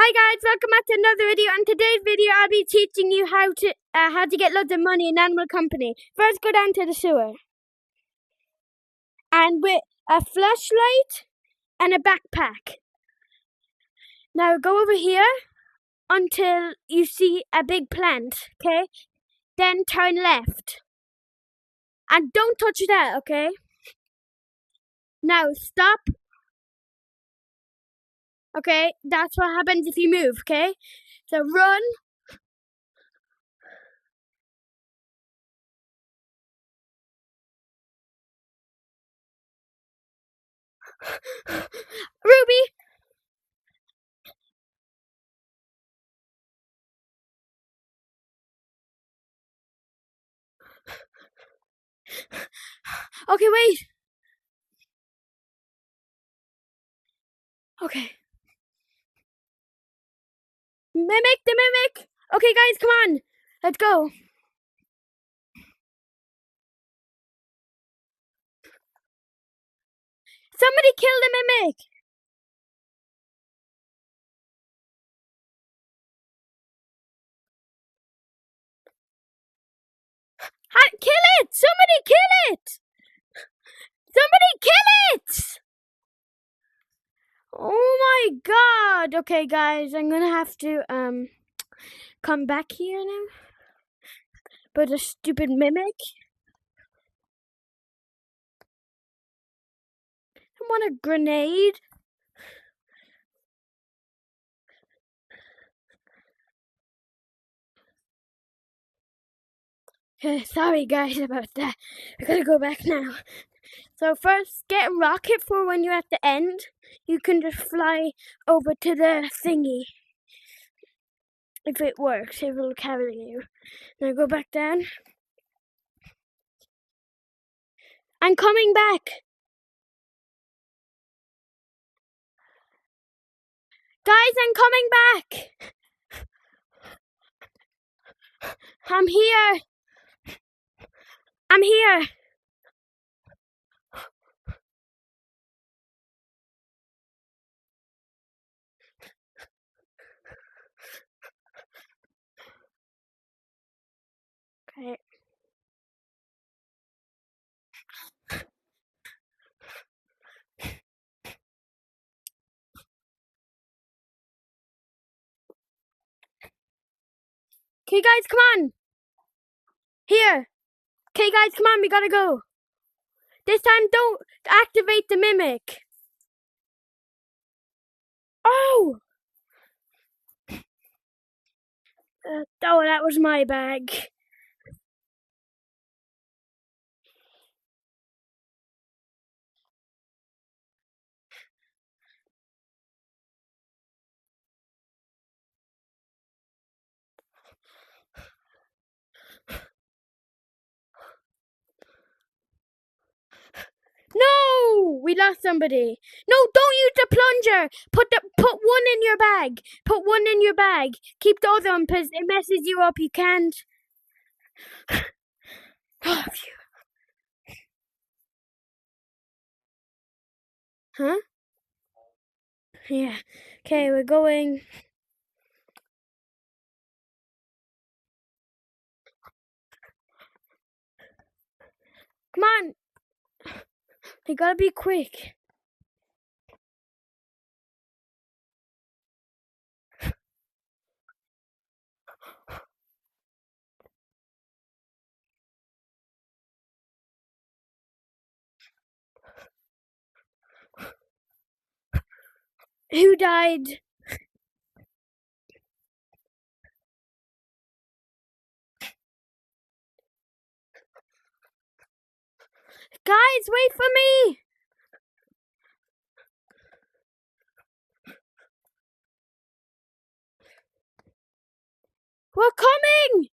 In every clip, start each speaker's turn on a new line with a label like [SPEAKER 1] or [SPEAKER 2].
[SPEAKER 1] Hi guys, welcome back to another video. In today's video, I'll be teaching you how to get loads of money in Animal Company. First, go down to the sewer, and with a flashlight and a backpack. Now go over here until you see a big plant. Okay, then turn left, and don't touch that. Okay. Now stop. Okay, that's what happens if you move. Okay, so run. Ruby. Okay, wait. Okay. Mimic the mimic. Okay, guys, come on. Let's go. Somebody kill the mimic. Kill it. Somebody kill it. Somebody kill it. Oh my god. Okay, guys, I'm gonna have to come back here now. But a stupid mimic. I want a grenade. Sorry guys about that. I gotta go back now. So first, get a rocket for when you're at the end. You can just fly over to the thingy. If it works, it will carry you. Now go back down. I'm coming back. Guys, I'm coming back. I'm here. I'm here. Okay. Okay, guys, come on. Here. Okay, guys, come on. We gotta go. This time, don't activate the mimic. Oh! Oh, that was my bag. No! We lost somebody. No, don't use the plunger. Put one in your bag. Put one in your bag. Keep the other one because it messes you up. You can't. Oh, phew. Huh? Yeah. Okay, we're going. Come on. You gotta be quick. Who died? Guys, wait for me. We're coming.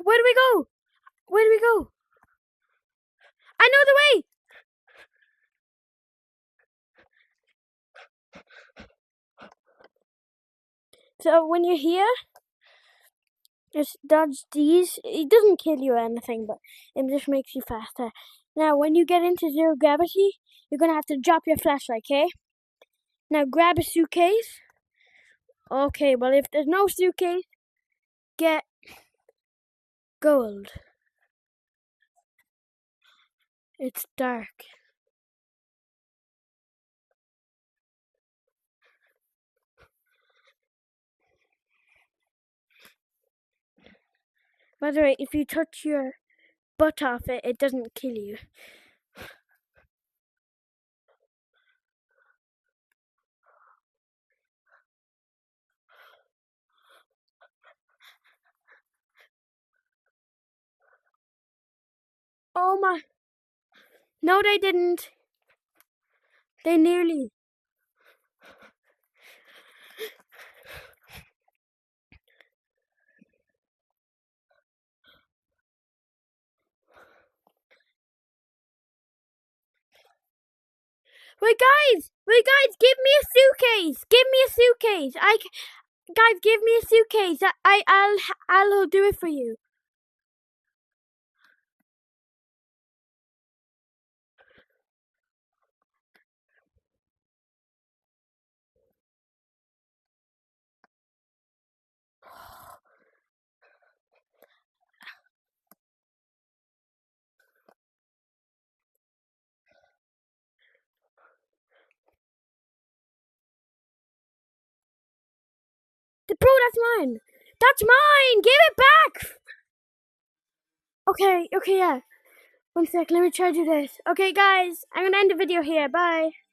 [SPEAKER 1] Where do we go? Where do we go? I know the way. So when you're here, Just dodge these. It doesn't kill you or anything, but it just makes you faster. Now, when you get into zero gravity, you're gonna have to drop your flashlight, okay? Now, grab a suitcase. Okay, well, if there's no suitcase, get gold. It's dark. By the way, if you touch your butt off it, it doesn't kill you. Oh my. No, they didn't. They nearly. Wait, guys! Give me a suitcase! Give me a suitcase! Guys, give me a suitcase! I'll do it for you. Bro, that's mine! That's mine! Give it back! Okay, yeah. 1 sec, let me try to do this. Okay, guys, I'm gonna end the video here. Bye.